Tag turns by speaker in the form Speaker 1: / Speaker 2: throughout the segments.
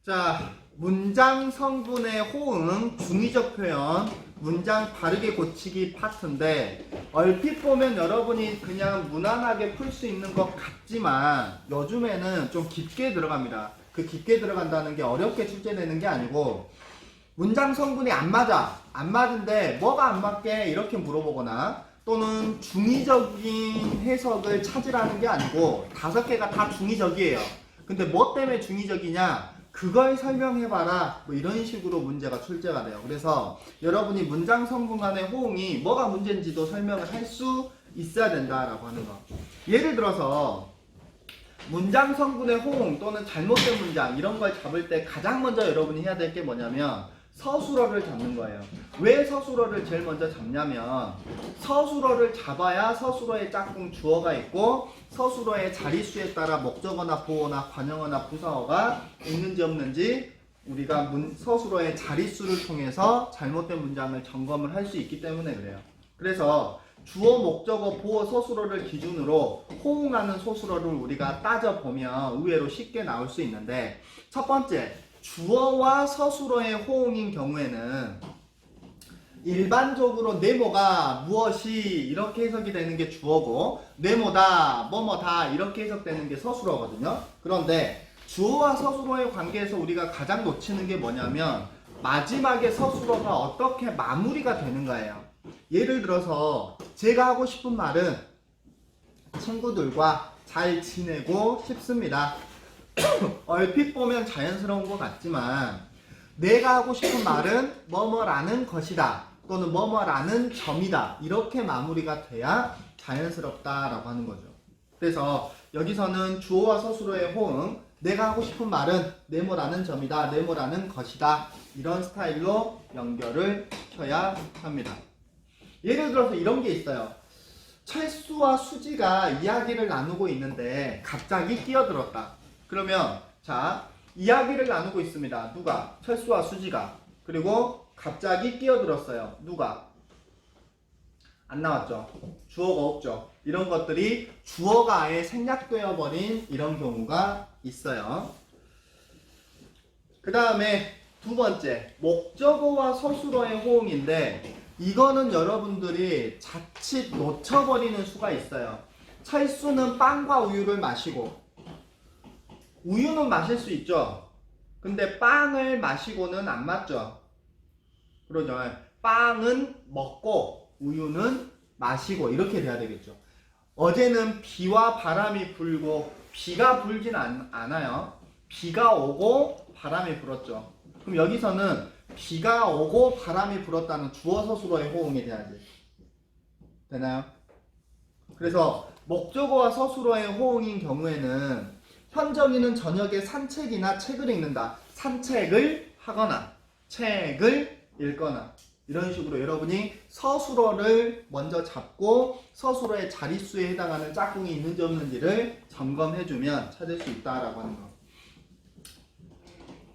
Speaker 1: 자, 문장 성분의 호응, 중의적 표현, 문장 바르게 고치기 파트인데 얼핏 보면 여러분이 그냥 무난하게 풀 수 있는 것 같지만 요즘에는 좀 깊게 들어갑니다. 그 깊게 들어간다는 게 어렵게 출제되는 게 아니고 문장 성분이 안 맞아. 안 맞은데 뭐가 안 맞게 이렇게 물어보거나 또는 중의적인 해석을 찾으라는 게 아니고 5개가 다 중의적이에요. 근데 뭐 때문에 중의적이냐? 그걸 설명해봐라. 뭐 이런 식으로 문제가 출제가 돼요. 그래서 여러분이 문장 성분 간의 호응이 뭐가 문제인지도 설명을 할 수 있어야 된다라고 하는 거. 예를 들어서 문장 성분의 호응 또는 잘못된 문장 이런 걸 잡을 때 가장 먼저 여러분이 해야 될 게 뭐냐면 서술어를 잡는 거예요. 왜 서술어를 제일 먼저 잡냐면 서술어를 잡아야 서술어의 짝꿍 주어가 있고 서술어의 자릿수에 따라 목적어나 보어나 관형어나 부사어가 있는지 없는지 우리가 서술어의 자릿수를 통해서 잘못된 문장을 점검을 할 수 있기 때문에 그래요. 그래서 주어, 목적어, 보어, 서술어를 기준으로 호응하는 서술어를 우리가 따져보면 의외로 쉽게 나올 수 있는데 첫 번째, 주어와 서술어의 호응인 경우에는 일반적으로 네모가 무엇이 이렇게 해석이 되는 게 주어고 네모다, 뭐뭐다 이렇게 해석되는 게 서술어거든요. 그런데 주어와 서술어의 관계에서 우리가 가장 놓치는 게 뭐냐면 마지막에 서술어가 어떻게 마무리가 되는가예요. 예를 들어서 제가 하고 싶은 말은 친구들과 잘 지내고 싶습니다. 얼핏 보면 자연스러운 것 같지만 내가 하고 싶은 말은 뭐뭐라는 것이다 또는 뭐뭐라는 점이다 이렇게 마무리가 돼야 자연스럽다라고 하는 거죠. 그래서 여기서는 주어와 서술어의 호응, 내가 하고 싶은 말은 네모라는 점이다, 네모라는 것이다 이런 스타일로 연결을 시켜야 합니다. 예를 들어서 이런 게 있어요. 철수와 수지가 이야기를 나누고 있는데 갑자기 끼어들었다. 그러면 자, 이야기를 나누고 있습니다. 누가? 철수와 수지가. 그리고 갑자기 끼어들었어요. 누가? 안 나왔죠. 주어가 없죠. 이런 것들이 주어가 아예 생략되어 버린 이런 경우가 있어요. 그 다음에 두 번째, 목적어와 서술어의 호응인데 이거는 여러분들이 자칫 놓쳐버리는 수가 있어요. 철수는 빵과 우유를 마시고 우유는 마실 수 있죠. 근데 빵을 마시고는 안 맞죠. 그러죠. 빵은 먹고 우유는 마시고 이렇게 돼야 되겠죠. 어제는 비와 바람이 불고 비가 불진 않아요. 비가 오고 바람이 불었죠. 그럼 여기서는 비가 오고 바람이 불었다는 주어 서술어의 호응이 돼야지. 되나요? 그래서 목적어와 서술어의 호응인 경우에는 현정이는 저녁에 산책이나 책을 읽는다. 산책을 하거나 책을 읽거나 이런 식으로 여러분이 서술어를 먼저 잡고 서술어의 자릿수에 해당하는 짝꿍이 있는지 없는지를 점검해주면 찾을 수 있다라고 하는 거.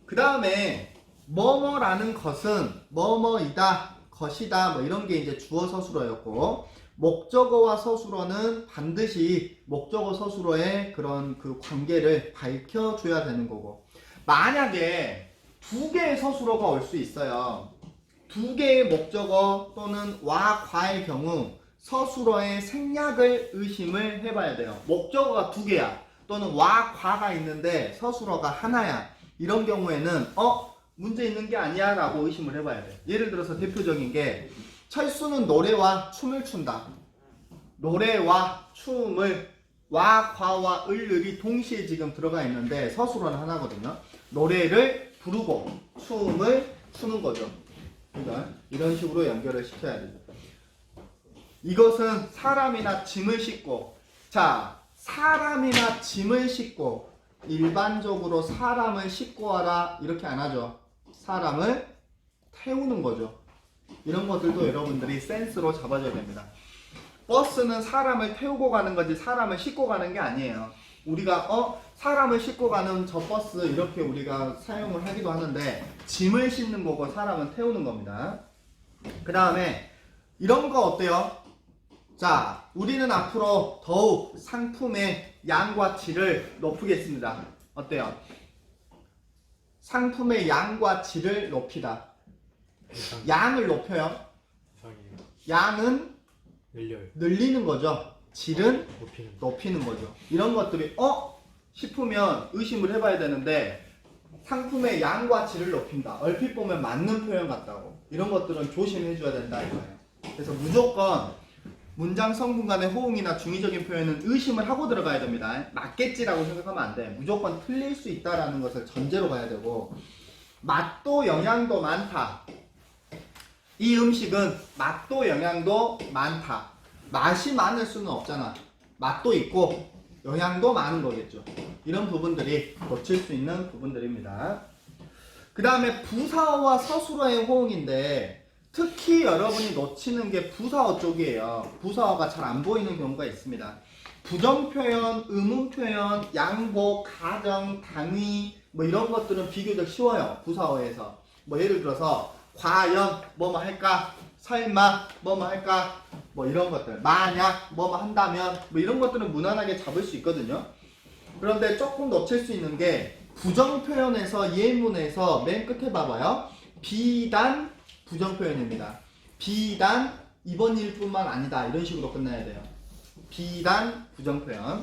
Speaker 1: 그 다음에 뭐뭐라는 것은 뭐뭐이다, 것이다 뭐 이런 게 이제 주어 서술어였고 목적어와 서술어는 반드시 목적어 서술어의 그런 그 관계를 밝혀줘야 되는 거고 만약에 2개의 서술어가 올 수 있어요. 2개의 목적어 또는 와, 과의 경우 서술어의 생략을 의심을 해봐야 돼요. 목적어가 2개야 또는 와, 과가 있는데 서술어가 하나야. 이런 경우에는 문제 있는 게 아니야 라고 의심을 해봐야 돼. 예를 들어서 대표적인 게 철수는 노래와 춤을 춘다. 노래와 춤을 와, 과와 을이 동시에 지금 들어가 있는데 서술어는 하나거든요. 노래를 부르고 춤을 추는 거죠. 그러니까 이런 식으로 연결을 시켜야 되죠. 이것은 사람이나 짐을 싣고 자, 사람이나 짐을 싣고 일반적으로 사람을 싣고 와라 이렇게 안 하죠. 사람을 태우는 거죠. 이런 것들도 여러분들이 센스로 잡아줘야 됩니다. 버스는 사람을 태우고 가는 거지 사람을 싣고 가는 게 아니에요. 우리가 사람을 싣고 가는 저 버스 이렇게 우리가 사용을 하기도 하는데 짐을 싣는 거고 사람은 태우는 겁니다. 그 다음에 이런 거 어때요? 자, 우리는 앞으로 더욱 상품의 양과 질을 높이겠습니다. 어때요? 상품의 양과 질을 높이다. 양을 높여요. 양은 늘리는 거죠. 질은 높이는 거죠. 이런 것들이 싶으면 의심을 해봐야 되는데 상품의 양과 질을 높인다. 얼핏 보면 맞는 표현 같다고. 이런 것들은 조심해줘야 된다 이거예요. 그래서 무조건 문장 성분 간의 호응이나 중의적인 표현은 의심을 하고 들어가야 됩니다. 맞겠지라고 생각하면 안 돼. 무조건 틀릴 수 있다라는 것을 전제로 가야 되고, 맛도 영양도 많다. 이 음식은 맛도 영양도 많다. 맛이 많을 수는 없잖아. 맛도 있고 영양도 많은 거겠죠. 이런 부분들이 놓칠 수 있는 부분들입니다. 그 다음에 부사어와 서술어의 호응인데 특히 여러분이 놓치는 게 부사어 쪽이에요. 부사어가 잘 안 보이는 경우가 있습니다. 부정표현, 의문표현, 양복, 가정, 당위 뭐 이런 것들은 비교적 쉬워요. 부사어에서. 뭐 예를 들어서 과연 뭐뭐 할까? 설마 뭐뭐 할까? 뭐 이런 것들. 만약 뭐뭐 한다면 뭐 이런 것들은 무난하게 잡을 수 있거든요. 그런데 조금 놓칠 수 있는 게 부정표현에서 예문에서 맨 끝에 봐봐요. 비단 부정표현입니다. 비단 이번 일뿐만 아니다. 이런 식으로 끝나야 돼요. 비단 부정표현.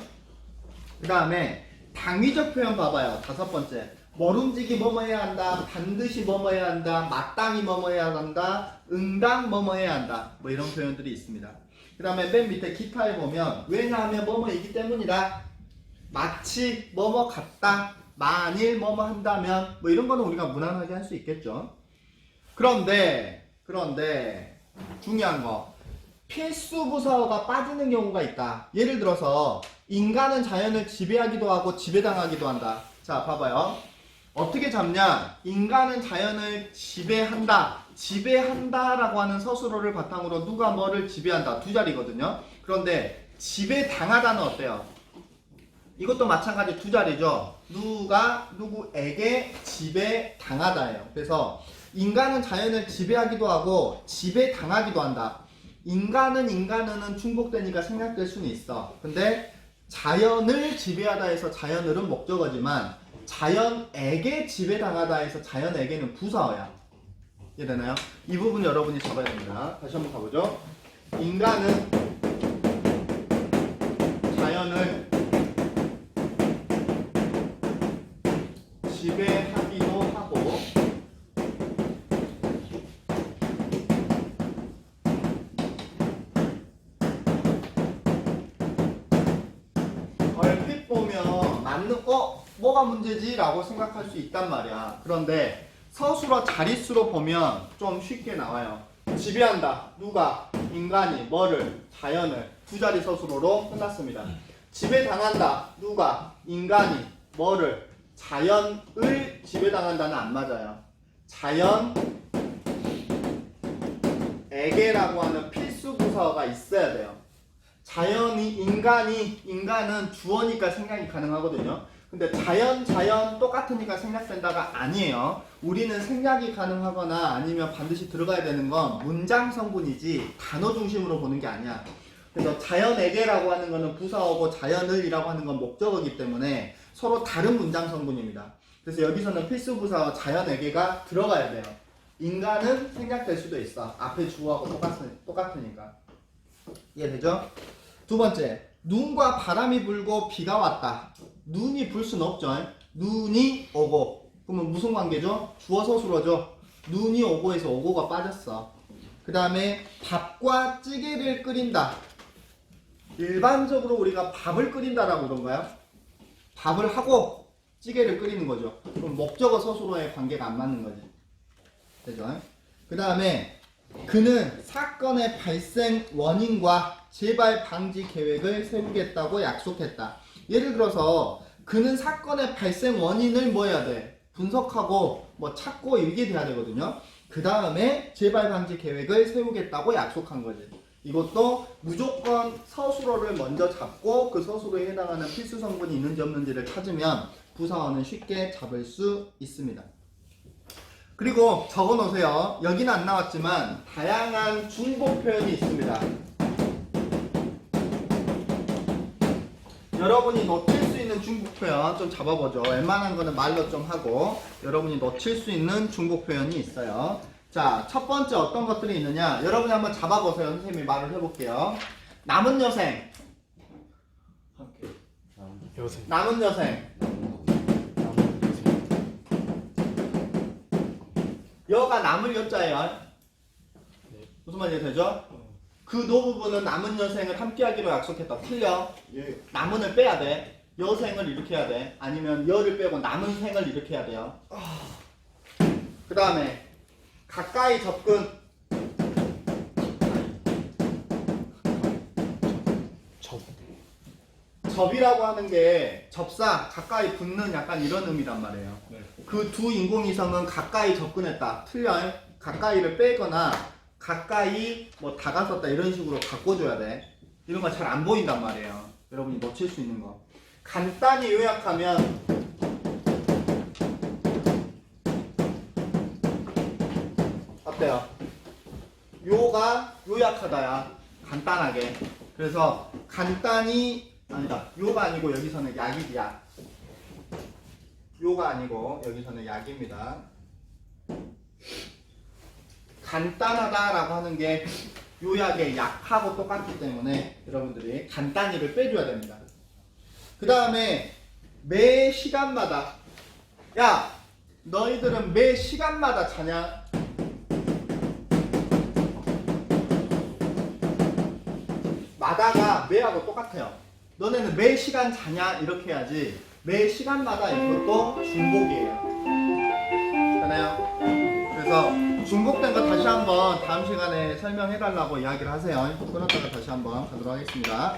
Speaker 1: 그 다음에 당위적 표현 봐봐요. 5번째. 모름지기 뭐뭐 해야 한다. 반드시 뭐뭐 해야 한다. 마땅히 뭐뭐 해야 한다. 응당 뭐뭐 해야 한다. 뭐 이런 표현들이 있습니다. 그 다음에 맨 밑에 기타에 보면 왜냐하면 뭐뭐이기 때문이다. 마치 뭐뭐 같다. 만일 뭐뭐 한다면 뭐 이런 거는 우리가 무난하게 할 수 있겠죠. 그런데 중요한 거 필수 부사어가 빠지는 경우가 있다. 예를 들어서 인간은 자연을 지배하기도 하고 지배당하기도 한다. 자 봐봐요. 어떻게 잡냐? 인간은 자연을 지배한다. 지배한다라고 하는 서술어를 바탕으로 누가 뭐를 지배한다. 두 자리거든요. 그런데 지배당하다는 어때요? 이것도 마찬가지 두 자리죠. 누가 누구에게 지배당하다예요. 그래서 인간은 자연을 지배하기도 하고 지배당하기도 한다. 인간은 충복되니까 생략될 수는 있어. 근데 자연을 지배하다 해서 자연을은 목적어지만 자연에게 지배당하다 해서 자연에게는 부사어야. 이해되나요? 이 부분 여러분이 잡아야 됩니다. 다시 한번 가보죠. 인간은 자연을 지배하기도 하고 얼핏 보면 맞는 뭐가 문제지? 라고 생각할 수 있단 말이야. 그런데 서술어 자릿수로 보면 좀 쉽게 나와요. 지배한다. 누가? 인간이 뭐를? 자연을. 두 자리 서술어로 끝났습니다. 지배당한다. 누가? 인간이 뭐를? 자연을 지배당한다는 안 맞아요. 자연에게라고 하는 필수 부사어가 있어야 돼요. 인간은 주어니까 생략이 가능하거든요. 근데 자연 똑같으니까 생략된다가 아니에요. 우리는 생략이 가능하거나 아니면 반드시 들어가야 되는 건 문장 성분이지 단어 중심으로 보는 게 아니야. 그래서 자연에게라고 하는 거는 부사어고 자연을이라고 하는 건 목적어이기 때문에 서로 다른 문장 성분입니다. 그래서 여기서는 필수 부사어 자연에게가 들어가야 돼요. 인간은 생략될 수도 있어. 앞에 주어하고 똑같으니까. 이해되죠? 두 번째, 눈과 바람이 불고 비가 왔다. 눈이 불 수는 없죠. 눈이 오고. 그러면 무슨 관계죠? 주어 서술어죠. 눈이 오고에서 오고가 빠졌어. 그 다음에 밥과 찌개를 끓인다. 일반적으로 우리가 밥을 끓인다라고 그런가요? 밥을 하고 찌개를 끓이는 거죠. 그럼 목적어 서술어의 관계가 안 맞는 거지. 되죠? 그 다음에 그는 사건의 발생 원인과 재발 방지 계획을 세우겠다고 약속했다. 예를 들어서 그는 사건의 발생 원인을 뭐 해야 돼? 분석하고 뭐 찾고 이게 돼야 되거든요. 그 다음에 재발 방지 계획을 세우겠다고 약속한 거지. 이것도 무조건 서술어를 먼저 잡고 그 서술어에 해당하는 필수 성분이 있는지 없는지를 찾으면 부사어는 쉽게 잡을 수 있습니다. 그리고 적어 놓으세요. 여기는 안 나왔지만 다양한 중복 표현이 있습니다. 여러분이 놓칠 수 있는 있는 중복 표현 좀 잡아보죠. 웬만한 거는 말로 좀 하고 여러분이 놓칠 수 있는 중복 표현이 있어요. 자, 첫 번째 어떤 것들이 있느냐? 여러분이 한번 잡아보세요. 선생님이 말을 해볼게요. 남은 여생.
Speaker 2: 함께 여생
Speaker 1: 남은 여생. 여가 남을 여자예요.
Speaker 2: 네.
Speaker 1: 무슨 말이 되죠? 그 노 부분은 남은 여생을 함께 하기로 약속했다. 틀려.
Speaker 2: 예.
Speaker 1: 남은을 빼야 돼. 여생을 이렇게 해야 돼. 아니면 여를 빼고 남은 생을 이렇게 해야 돼요. 그 다음에 가까이 접근.
Speaker 2: 접
Speaker 1: 접이라고 하는 게 접사, 가까이 붙는 약간 이런 의미란 말이에요.
Speaker 2: 네.
Speaker 1: 그 두 인공위성은 가까이 접근했다. 틀려. 가까이를 빼거나 가까이 뭐 다가섰다 이런 식으로 바꿔줘야 돼. 이런 거 잘 안 보인단 말이에요. 여러분이 놓칠 수 있는 거. 간단히 요약하면 어때요? 요가 요약하다야. 간단하게. 그래서 간단히 아니다. 요가 아니고 여기서는 약이야. 요가 아니고 여기서는 약입니다. 간단하다라고 하는 게 요약의 약하고 똑같기 때문에 여러분들이 간단히를 빼줘야 됩니다. 그 다음에 매 시간마다 야 너희들은 매 시간마다 자냐? 마다가 매하고 똑같아요. 너네는 매 시간 자냐? 이렇게 해야지 매 시간마다 이것도 중복이에요. 되나요? 그래서 중복된 거 다시 한번 다음 시간에 설명해 달라고 이야기를 하세요. 끊었다가 다시 한번 가도록 하겠습니다.